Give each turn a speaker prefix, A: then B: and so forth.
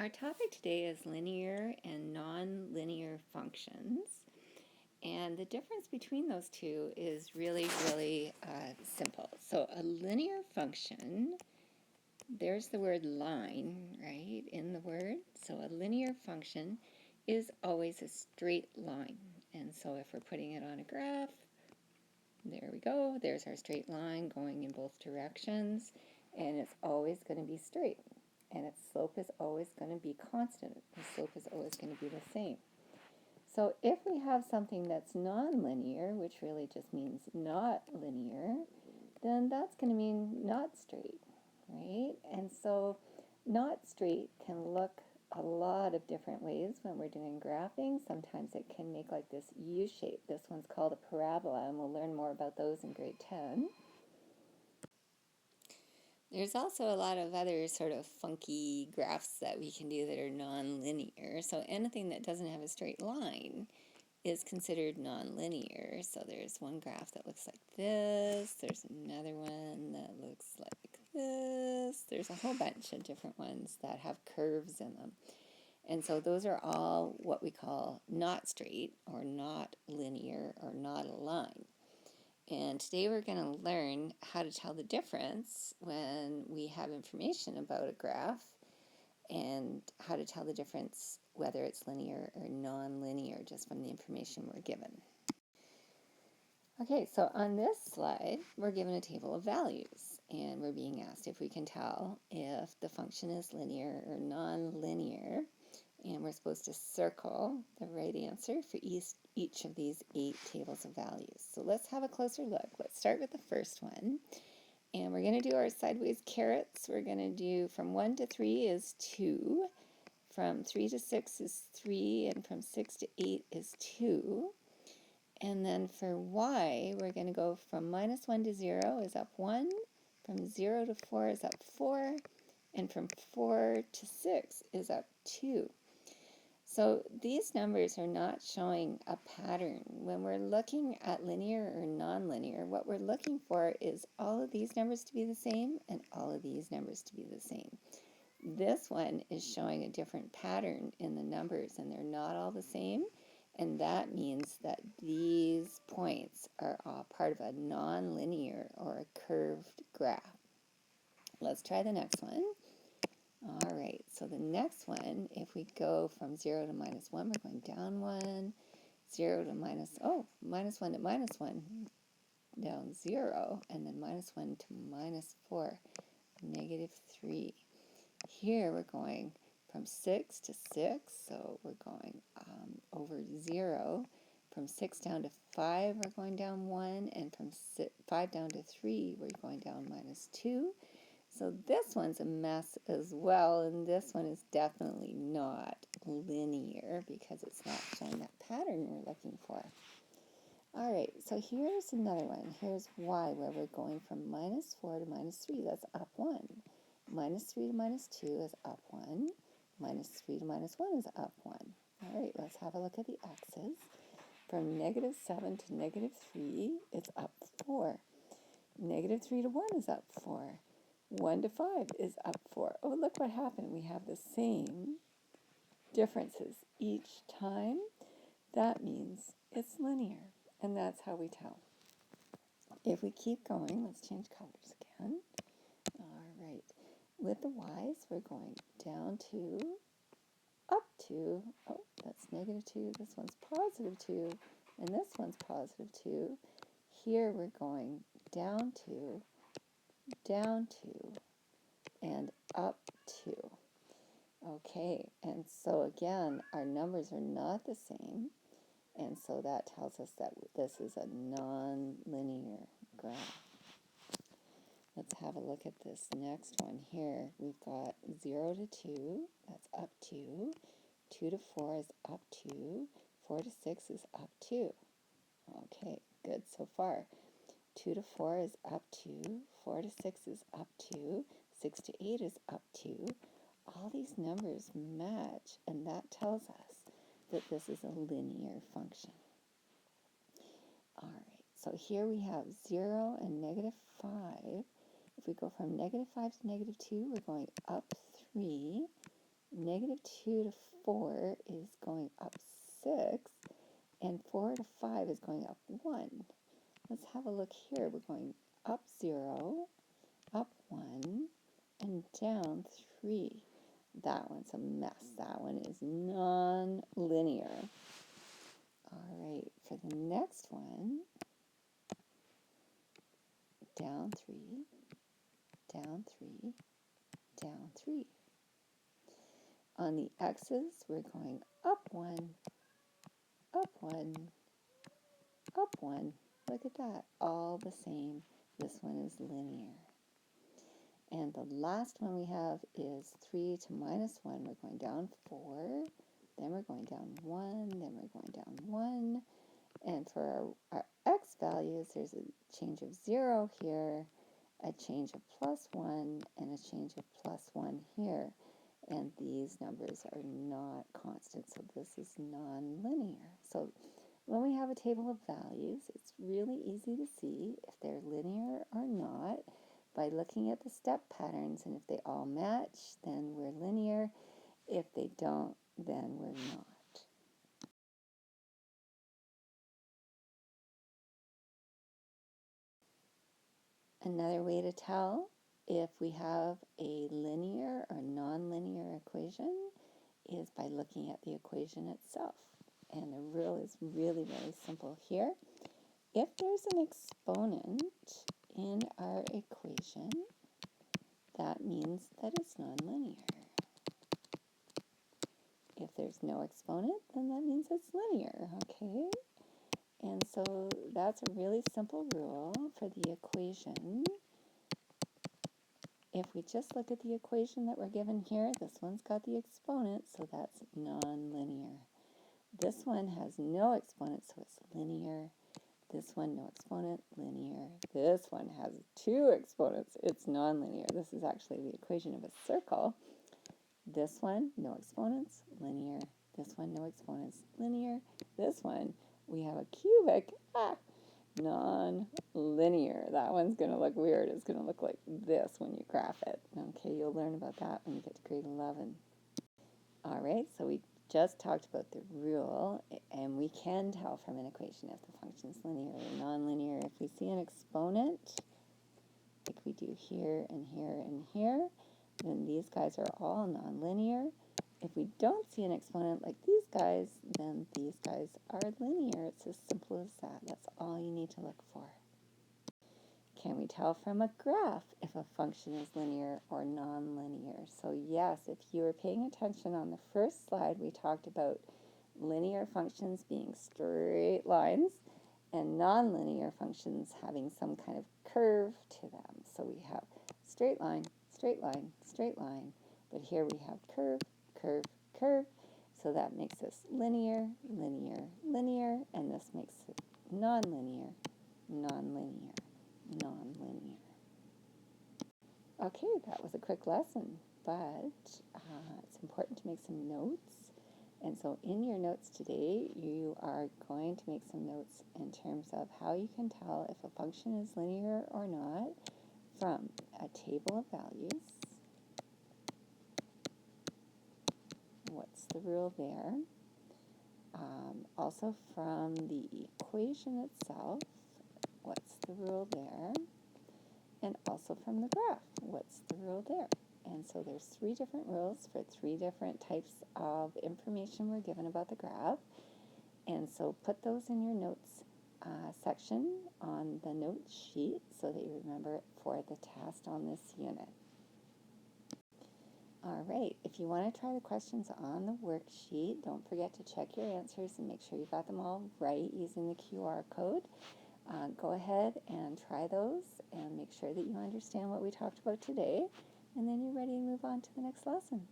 A: Our topic today is linear and non-linear functions. And the difference between those two is really simple. So a linear function, there's the word line, right, in the word. So a linear function is always a straight line. And so if we're putting it on a graph, there we go. There's our straight line going in both directions. And it's always going to be straight. And its slope is always going to be constant. The slope is always going to be the same. So if we have something that's nonlinear, which really just means not linear, then that's going to mean not straight, right? And so not straight can look a lot of different ways when we're doing graphing. Sometimes it can make like this U shape. This one's called a parabola, and we'll learn more about those in grade 10. There's also a lot of other sort of funky graphs that we can do that are non-linear. So anything that doesn't have a straight line is considered non-linear. So there's one graph that looks like this. There's another one that looks like this. There's a whole bunch of different ones that have curves in them. And so those are all what we call not straight or not linear or not a line. And today we're going to learn how to tell the difference when we have information about a graph and how to tell the difference whether it's linear or non-linear just from the information we're given. Okay, so on this slide, we're given a table of values, and we're being asked if we can tell if the function is linear or non-linear, and we're supposed to circle the right answer for each of these 8 tables of values. So let's have a closer look. Let's start with the first one, and we're going to do our sideways carets. We're going to do from 1 to 3 is 2, from 3 to 6 is 3, and from 6 to 8 is 2. And then for y, we're going to go from minus 1 to 0 is up 1, from 0 to 4 is up 4, and from 4 to 6 is up 2. So these numbers are not showing a pattern. When we're looking at linear or nonlinear, what we're looking for is all of these numbers to be the same and all of these numbers to be the same. This one is showing a different pattern in the numbers, and they're not all the same. And that means that these points are all part of a nonlinear or a curved graph. Let's try the next one. All right, so the next one, if we go from 0 to minus 1, we're going down 1, 0 to minus 1 to minus 1, down 0, and then minus 1 to minus 4, negative 3. Here we're going from 6 to 6, so we're going over 0. From 6 down to 5, we're going down 1, and from 5 down to 3, we're going down minus 2. So this one's a mess as well, and this one is definitely not linear because it's not showing that pattern we're looking for. All right, so here's another one. Here's y, where we're going from minus 4 to minus 3. That's up 1. Minus 3 to minus 2 is up 1. Minus 3 to minus 1 is up 1. All right, let's have a look at the x's. From negative 7 to negative 3, it's up 4. Negative 3 to 1 is up 4. 1 to 5 is up 4. Oh, look what happened. We have the same differences each time. That means it's linear, and that's how we tell. If we keep going, let's change colors again. All right. With the y's, we're going down 2, up 2. Oh, that's negative 2. This one's positive 2, and this one's positive 2. Here we're going down 2, down 2, and up 2. Okay, and so again, our numbers are not the same, and so that tells us that this is a non-linear graph. Let's have a look at this next one here. We've got 0 to 2, that's up 2. 2 to 4 is up 2. 4 to 6 is up 2. Okay, good so far. 2 to 4 is up 2. 4 to 6 is up 2. 6 to 8 is up 2. All these numbers match, and that tells us that this is a linear function. All right, so here we have 0 and negative 5. If we go from negative 5 to negative 2, we're going up 3. negative 2 to 4 is going up 6, and 4 to 5 is going up 1. Let's have a look here. We're going up 0, up 1, and down 3. That one's a mess. That one is non-linear. All right, for the next one, down 3, down 3, down 3. On the x's, we're going up 1, up 1, up 1. Look at that, all the same. This one is linear. And the last one we have is 3 to minus 1. We're going down 4, then we're going down 1, then we're going down 1. And for our x values, there's a change of 0 here, a change of plus 1, and a change of plus 1 here. And these numbers are not constant, so this is non-linear. So when we have a table of values, it's really easy to see if they're linear or not by looking at the step patterns, and if they all match, then we're linear. If they don't, then we're not. Another way to tell if we have a linear or non-linear equation is by looking at the equation itself. And the rule is really, really simple here. If there's an exponent in our equation, that means that it's nonlinear. If there's no exponent, then that means it's linear, okay? And so that's a really simple rule for the equation. If we just look at the equation that we're given here, this one's got the exponent, so that's nonlinear. This one has no exponent, so it's linear. This one, no exponent, linear. This one has 2 exponents, it's nonlinear. This is actually the equation of a circle. This one, no exponents, linear. This one, no exponents, linear. This one, we have a cubic, non-linear. That one's going to look weird. It's going to look like this when you graph it. Okay, you'll learn about that when you get to grade 11. All right, so we just talked about the rule, and we can tell from an equation if the function is linear or non-linear. If we see an exponent, like we do here and here and here, then these guys are all nonlinear. If we don't see an exponent like these guys, then these guys are linear. It's as simple as that. That's all you need to look for. Can we tell from a graph if a function is linear or nonlinear? So yes, if you were paying attention on the first slide, we talked about linear functions being straight lines and nonlinear functions having some kind of curve to them. So we have straight line, straight line, straight line, but here we have curve, curve, curve, so that makes this linear, linear, linear, and this makes it nonlinear, nonlinear, nonlinear. Okay, that was a quick lesson, but it's important to make some notes. And so in your notes today, you are going to make some notes in terms of how you can tell if a function is linear or not from a table of values. What's the rule there? Also from the equation itself, what's the rule there? And also from the graph, what's the rule there? And so there's 3 different rules for 3 different types of information we're given about the graph. And so put those in your notes section on the note sheet so that you remember it for the test on this unit. All right, if you want to try the questions on the worksheet, don't forget to check your answers and make sure you got them all right using the QR code. Go ahead and try those and make sure that you understand what we talked about today, and then you're ready to move on to the next lesson.